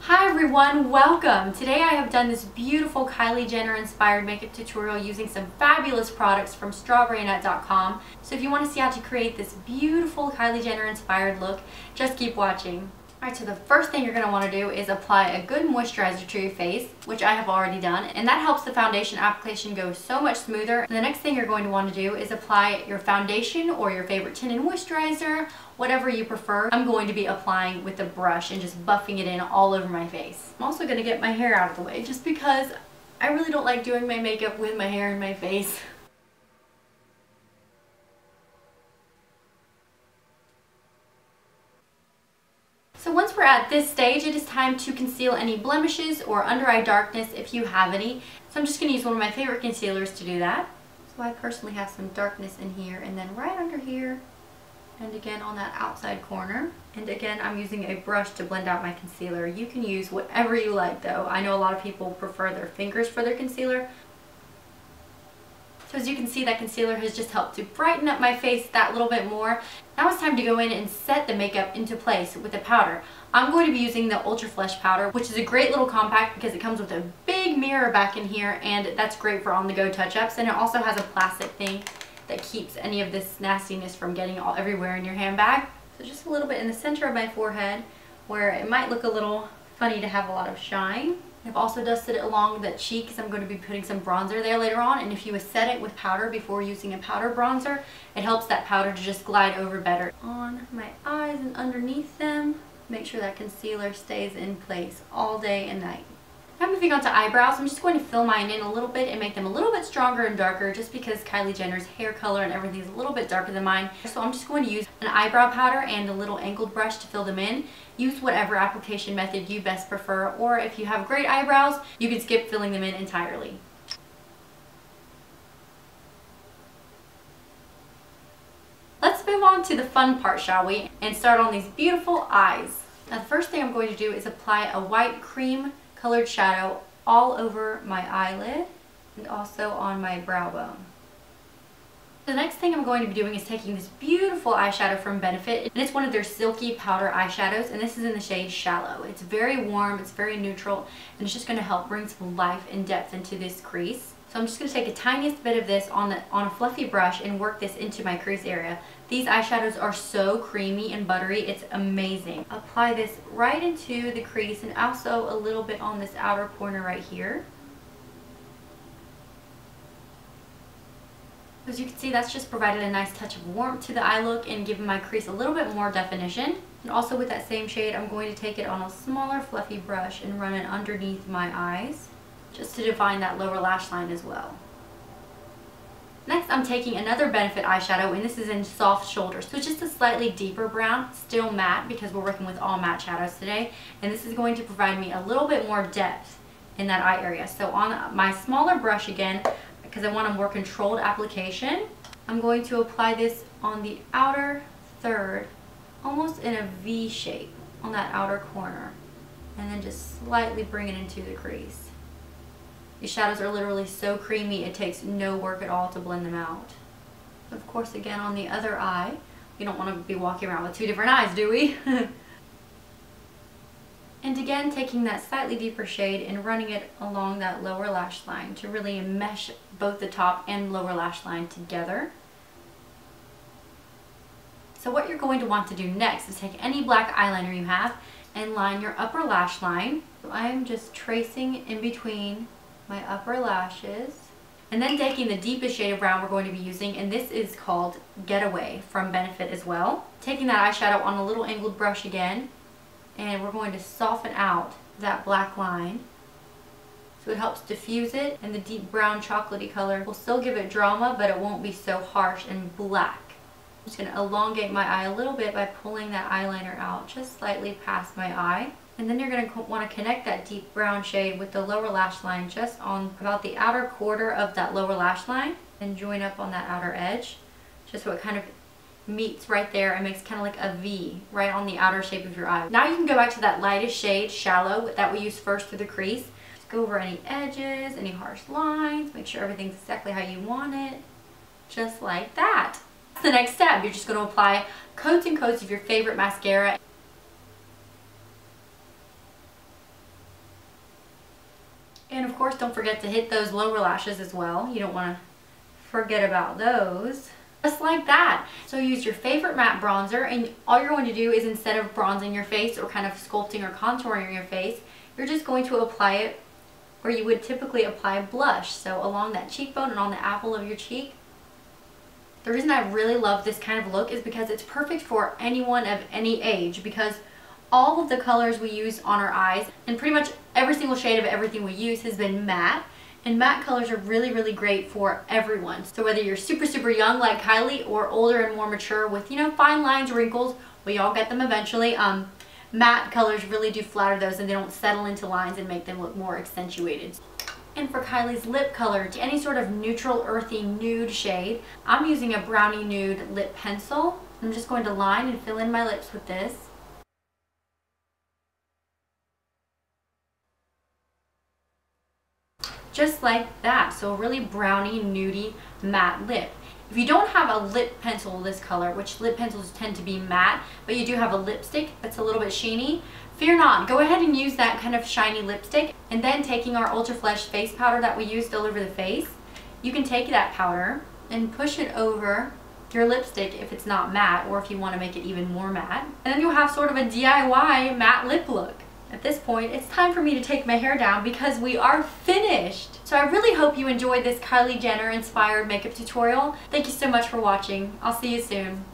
Hi everyone, welcome! Today I have done this beautiful Kylie Jenner inspired makeup tutorial using some fabulous products from strawberrynet.com. So if you want to see how to create this beautiful Kylie Jenner inspired look, just keep watching. Alright, so the first thing you're going to want to do is apply a good moisturizer to your face, which I have already done, and that helps the foundation application go so much smoother. And the next thing you're going to want to do is apply your foundation or your favorite tinted moisturizer, whatever you prefer. I'm going to be applying with a brush and just buffing it in all over my face. I'm also going to get my hair out of the way just because I really don't like doing my makeup with my hair in my face. So once we're at this stage, it is time to conceal any blemishes or under eye darkness if you have any. So I'm just going to use one of my favorite concealers to do that. So I personally have some darkness in here and then right under here and again on that outside corner. And again, I'm using a brush to blend out my concealer. You can use whatever you like though. I know a lot of people prefer their fingers for their concealer. So as you can see, that concealer has just helped to brighten up my face that little bit more. Now it's time to go in and set the makeup into place with a powder. I'm going to be using the Ultra Flesh powder, which is a great little compact because it comes with a big mirror back in here, and that's great for on-the-go touch-ups. And it also has a plastic thing that keeps any of this nastiness from getting all everywhere in your handbag. So just a little bit in the center of my forehead where it might look a little funny to have a lot of shine. I've also dusted it along the cheek because I'm going to be putting some bronzer there later on, and if you set it with powder before using a powder bronzer, it helps that powder to just glide over better. On my eyes and underneath them, make sure that concealer stays in place all day and night. Now moving on to eyebrows, I'm just going to fill mine in a little bit and make them a little bit stronger and darker just because Kylie Jenner's hair color and everything is a little bit darker than mine. So I'm just going to use an eyebrow powder and a little angled brush to fill them in. Use whatever application method you best prefer, or if you have great eyebrows, you can skip filling them in entirely. Let's move on to the fun part, shall we? And start on these beautiful eyes. Now the first thing I'm going to do is apply a white cream colored shadow all over my eyelid and also on my brow bone. The next thing I'm going to be doing is taking this beautiful eyeshadow from Benefit, and it's one of their silky powder eyeshadows, and this is in the shade Shallow. It's very warm, it's very neutral, and it's just going to help bring some life and depth into this crease. So I'm just going to take the tiniest bit of this on a fluffy brush and work this into my crease area. These eyeshadows are so creamy and buttery, it's amazing. Apply this right into the crease and also a little bit on this outer corner right here. As you can see, that's just provided a nice touch of warmth to the eye look and given my crease a little bit more definition. And also with that same shade, I'm going to take it on a smaller fluffy brush and run it underneath my eyes, just to define that lower lash line as well. Next, I'm taking another Benefit eyeshadow, and this is in Soft Shoulder. So it's just a slightly deeper brown, still matte because we're working with all matte shadows today. And this is going to provide me a little bit more depth in that eye area. So on my smaller brush again, because I want a more controlled application, I'm going to apply this on the outer third, almost in a V shape on that outer corner. And then just slightly bring it into the crease. These shadows are literally so creamy, it takes no work at all to blend them out. Of course, again, on the other eye, we don't want to be walking around with two different eyes, do we? And again, taking that slightly deeper shade and running it along that lower lash line to really mesh both the top and lower lash line together. So what you're going to want to do next is take any black eyeliner you have and line your upper lash line. So I am just tracing in between my upper lashes, and then taking the deepest shade of brown we're going to be using, and this is called Getaway from Benefit as well. Taking that eyeshadow on a little angled brush again, and we're going to soften out that black line so it helps diffuse it, and the deep brown chocolatey color will still give it drama, but it won't be so harsh and black. I'm just going to elongate my eye a little bit by pulling that eyeliner out just slightly past my eye. And then you're going to want to connect that deep brown shade with the lower lash line just on about the outer quarter of that lower lash line, and join up on that outer edge just so it kind of meets right there and makes kind of like a V right on the outer shape of your eye. Now you can go back to that lightest shade, Shallow, that we used first through the crease. Just go over any edges, any harsh lines, make sure everything's exactly how you want it, just like that. The next step, you're just going to apply coats and coats of your favorite mascara. And of course, don't forget to hit those lower lashes as well. You don't want to forget about those. Just like that. So use your favorite matte bronzer, and all you're going to do is, instead of bronzing your face or kind of sculpting or contouring your face, you're just going to apply it where you would typically apply blush. So along that cheekbone and on the apple of your cheek. The reason I really love this kind of look is because it's perfect for anyone of any age, because all of the colors we use on our eyes, and pretty much every single shade of everything we use, has been matte. And matte colors are really, really great for everyone. So whether you're super, super young like Kylie or older and more mature with, you know, fine lines, wrinkles, we all get them eventually. Matte colors really do flatter those, and they don't settle into lines and make them look more accentuated. And for Kylie's lip color, any sort of neutral, earthy, nude shade, I'm using a brownie nude lip pencil. I'm just going to line and fill in my lips with this. Just like that. So a really brownie, nudie, matte lip. If you don't have a lip pencil this color, which lip pencils tend to be matte, but you do have a lipstick that's a little bit sheeny, fear not. Go ahead and use that kind of shiny lipstick, and then taking our Ultra Flesh face powder that we used all over the face, you can take that powder and push it over your lipstick if it's not matte, or if you want to make it even more matte. And then you'll have sort of a DIY matte lip look. At this point, it's time for me to take my hair down because we are finished. So I really hope you enjoyed this Kylie Jenner inspired makeup tutorial. Thank you so much for watching. I'll see you soon.